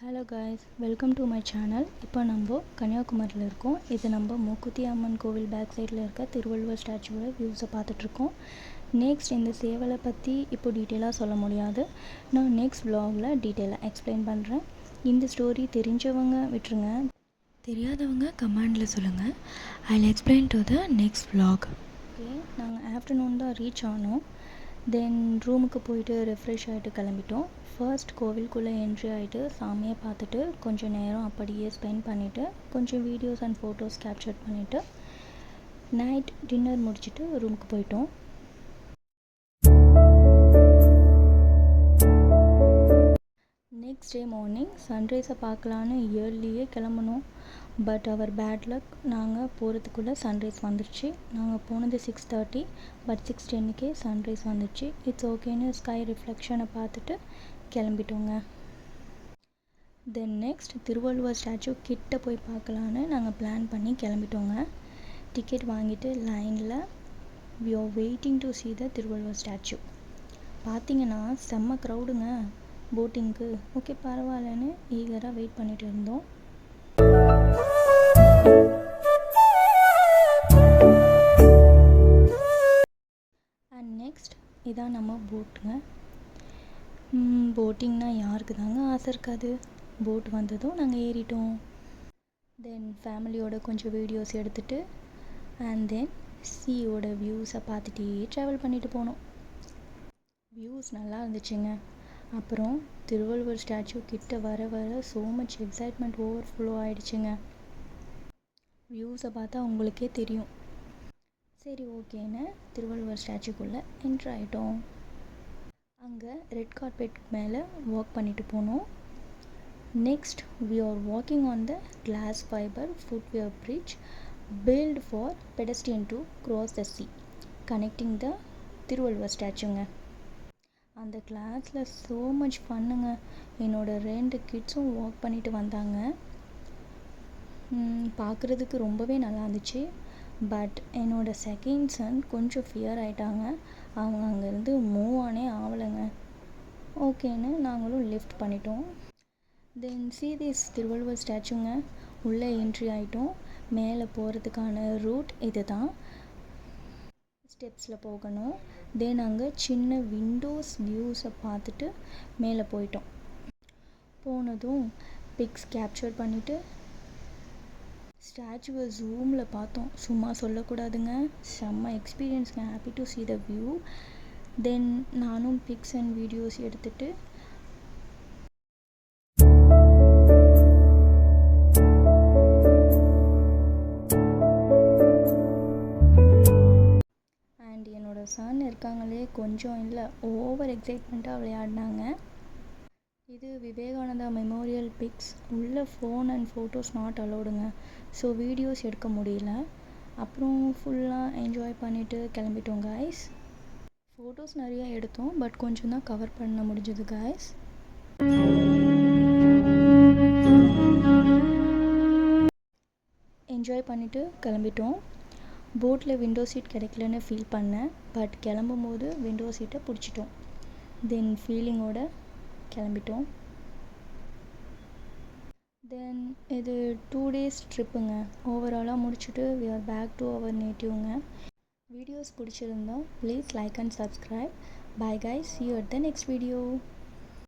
Hello guys, welcome to my channel. இப்போ நம்ம கன்னியாகுமரியில் இருக்கோம். இது நம்ம மூக்குத்தி அம்மன் கோவில் பேக் சைடில் இருக்க திருவள்ளுவர் ஸ்டாச்சுவோட வியூஸை பார்த்துட்ருக்கோம். நெக்ஸ்ட் இந்த சேவலை பற்றி இப்போ டீட்டெயிலாக சொல்ல முடியாது. நான் நெக்ஸ்ட் vlogல டீட்டெயிலாக எக்ஸ்பிளைன் பண்ணுறேன். இந்த ஸ்டோரி தெரிஞ்சவங்க விட்டுருங்க, தெரியாதவங்க கமெண்டில் சொல்லுங்கள். I will explain to the next vlog. Okay, நாங்கள் ஆஃப்டர்நூன் தான் ரீச் ஆனோம். தென் ரூமுக்கு போயிட்டு ரெஃப்ரெஷ் ஆகிட்டு கிளம்பிட்டோம். ஃபர்ஸ்ட் கோவிலுக்குள்ளே என்ட்ரி ஆகிட்டு சாமியை பார்த்துட்டு கொஞ்சம் நேரம் அப்படியே ஸ்பெண்ட் பண்ணிவிட்டு கொஞ்சம் வீடியோஸ் அண்ட் ஃபோட்டோஸ் கேப்சர் பண்ணிவிட்டு நைட் டின்னர் முடிச்சுட்டு ரூமுக்கு போயிட்டோம். நெக்ஸ்ட் டே மார்னிங் சன்ரைஸை பார்க்கலான்னு இயர்லியே கிளம்பணும். பட் அவர் பேட் லக், நாங்கள் போகிறதுக்குள்ளே சன்ரைஸ் வந்துடுச்சு. நாங்கள் போனது 6:30, பட் 6:10க்கே சன்ரைஸ் வந்துடுச்சு. இட்ஸ் ஓகேன்னு ஸ்கை ரிஃப்ளெக்ஷனை பார்த்துட்டு கிளம்பிட்டோங்க. தென் நெக்ஸ்ட் திருவள்ளுவர் ஸ்டாச்சு கிட்ட போய் பார்க்கலான்னு நாங்கள் பிளான் பண்ணி கிளம்பிட்டோங்க. டிக்கெட் வாங்கிட்டு லைனில் we are waiting to see the Thiruvalluvar statue. பார்த்தீங்கன்னா செம்ம க்ரௌடுங்க போட்டிங்க்கு. ஓகே பரவாயில்லன்னு ஈகராக வெயிட் பண்ணிட்டு இருந்தோம். அண்ட் நெக்ஸ்ட் இதான் நம்ம போட்டுங்க. போட்டிங்னா யாருக்கு தாங்க ஆசை இருக்காது. போட் வந்ததும் நாங்கள் ஏறிட்டோம். தென் ஃபேமிலியோட கொஞ்சம் வீடியோஸ் எடுத்துகிட்டு அண்ட் தென் சீயோட வியூஸை பார்த்துட்டே ட்ராவல் பண்ணிட்டு போனோம். வியூஸ் நல்லா இருந்துச்சுங்க. அப்புறம் திருவள்ளுவர் ஸ்டாச்சு கிட்ட வர வர ஸோ மச் எக்ஸைட்மெண்ட் ஓவர்ஃப்ளோ ஆகிடுச்சுங்க. வியூஸை பார்த்தா உங்களுக்கே தெரியும். சரி ஓகேன்னு திருவள்ளுவர் ஸ்டாச்சுக்குள்ளே என்ட்ரு ஆகிட்டோம். அங்கே ரெட் கார்பெட் மேலே வாக் பண்ணிட்டு போனோம். Next we are walking on the glass fibre footwear bridge built for pedestrian to cross the sea, connecting the Thiruvalluvar ஸ்டாச்சுங்க. அந்த கிளாஸில் ஸோ மச் ஃபன்னுங்க. என்னோடய 2 கிட்ஸும் வாக் பண்ணிட்டு வந்தாங்க. பார்க்குறதுக்கு ரொம்பவே நல்லா இருந்துச்சு. பட் என்னோடய செகண்ட் சன் கொஞ்சம் ஃபியர் ஆகிட்டாங்க. அவங்க அங்கேருந்து மூவ் ஆனே ஆகலைங்க. ஓகேன்னு நாங்களும் லிஃப்ட் பண்ணிட்டோம். தென் see this திருவள்ளுவர் ஸ்டாச்சுங்க. உள்ளே என்ட்ரி ஆகிட்டோம். மேலே போகிறதுக்கான ரூட் இது தான். ஸ்டெப்ஸில் போகணும். தென் அங்கே சின்ன விண்டோஸ் வியூஸை பார்த்துட்டு மேலே போயிட்டோம். போனதும் பிக்ஸ் கேப்சர் பண்ணிவிட்டு ஸ்டாச்சுவை ஜூமில் பார்த்தோம். சும்மா சொல்லக்கூடாதுங்க, செம்ம எக்ஸ்பீரியன்ஸ்ங்க. Happy to see the view. Then நானும் பிக்ஸ் அண்ட் வீடியோஸ் எடுத்துகிட்டு அண்ட் என்னோடய சன் இருக்காங்களே கொஞ்சம் இல்லை ஓவர் எக்ஸைட்மெண்ட்டாக விளையாடினாங்க. இது விவேகானந்தா மெமோரியல் பிக்ஸ். உள்ள ஃபோன் அண்ட் ஃபோட்டோஸ் நாட் அலோடுங்க. ஸோ வீடியோஸ் எடுக்க முடியல. அப்புறம் ஃபுல்லாக என்ஜாய் பண்ணிவிட்டு கிளம்பிட்டோம் காய்ஸ். ஃபோட்டோஸ் நிறையா எடுத்தோம், பட் கொஞ்சம் தான் கவர் பண்ண முடிஞ்சது காய்ஸ். என்ஜாய் பண்ணிவிட்டு கிளம்பிட்டோம். போட்டில் விண்டோ சீட் கிடைக்கலன்னு ஃபீல் பண்ணேன், பட் கிளம்பும் போது விண்டோ சீட்டை பிடிச்சிட்டோம். தென் ஃபீலிங்கோட கிளம்பிட்டோம். தென் இது 2 days ட்ரிப்புங்க. ஓவராலாக முடிச்சுட்டு we are back to our நேட்டிவ்ங்க. வீடியோஸ் பிடிச்சிருந்தா please like and subscribe. Bye guys, see you at the next video.